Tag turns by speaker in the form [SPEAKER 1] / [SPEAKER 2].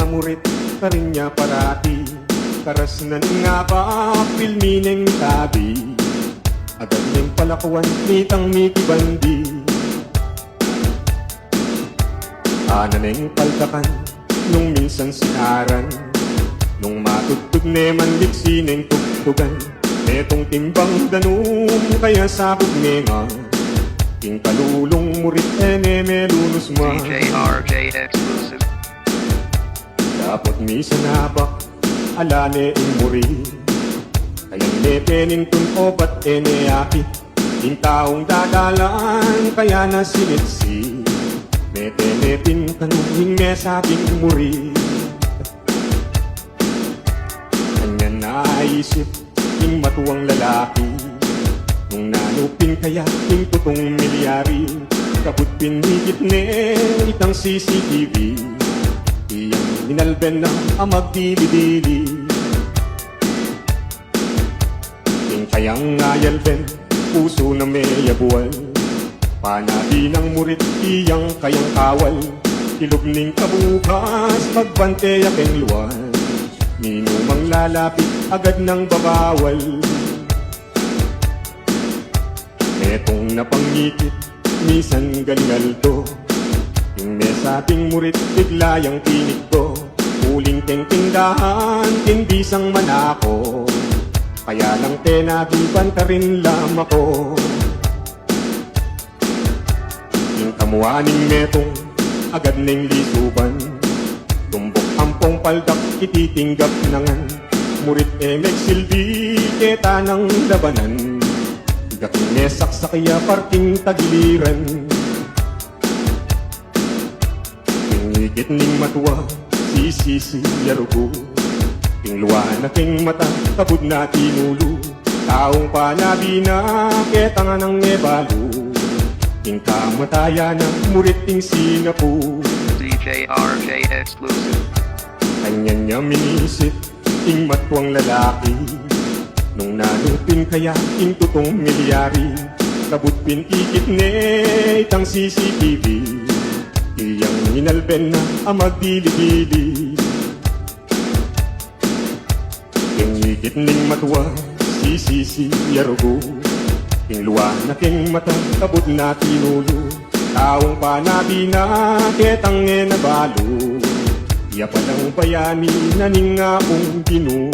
[SPEAKER 1] murit ka rin niya parati. Karas na nga ba pilmineng tabi, agad niyang palakuan nitang mikibandi. Ananeng paltakan nung minsan sinaran, nung matugtog ne manliksineng tugtugan. Netong timbang danum kaya sabog ne nga, king kalulong murit ene melunus ma.
[SPEAKER 2] DJ RJ Exclusive.
[SPEAKER 1] Dapat misa nabak alane ing muri, kayang nepening tunobat ene akit. Ing taong dadalan kaya na sinitsi, nepenepin tanunging mesabing muri. Kanya naisip ing matuwang lalaki, nung nanupin kaya ing tutong milyari. Kabut pinigit ne itang CCTV, iyang minalben na amag dili-dili. Ing kayang ngayalben puso na may yabual, panabi ng murit iyang kayang kawal. Ilog ning kabukas magbante akeng luwan, minumang lalapit agad ng babawal. Netong napangikit misan galingaldo, yung mesabing murit bigla yang tinig ko. Uling tengtingdahan tinbisang manako, kaya lang tenabiban ka rin lam ako. Yung kamuaning metong agad ning lisuban, tumbok ampong paldak ititinggap nangan. Murit megsilbi keta ng labanan, gaking mesaksakiya parting tagiliran. Tingigit ning matuwa sisisi yarugo, king luwa na king mata kabud na tinulo. Taong panabi na keta nga ng nebalo, king kamataya ng murit ing sinapu.
[SPEAKER 2] DJ RJ Exclusive.
[SPEAKER 1] Kanya niya minisip ing matwang lalaki, nung nanupin kaya ing tutong milyari. Kabut pintikit ne itang CCTV, iyang inalben na amag dili-dili. King higit ning matuwa sisisi yarugo, king luwa na king mata kabut na tinulo. Taong panabi na ketang nabalo, iya palang bayani na ning akong ginu.